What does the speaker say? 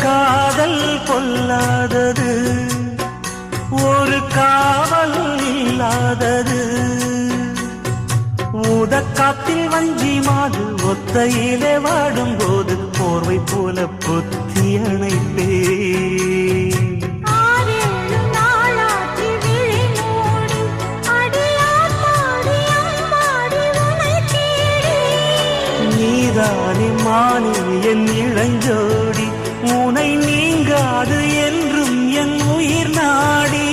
காதல் கொல்லாதது, ஒரு காவல் இல்லாதது. ஊதக்காத்தில் வஞ்சி மாது ஒத்தையிலே வாடும்போது போர்வை போல பொத்தி அணைப்பே. நீதானே மானே என் இளஞ்சோடி, உனை நீங்காது என்றும் என் உயிர் நாடி.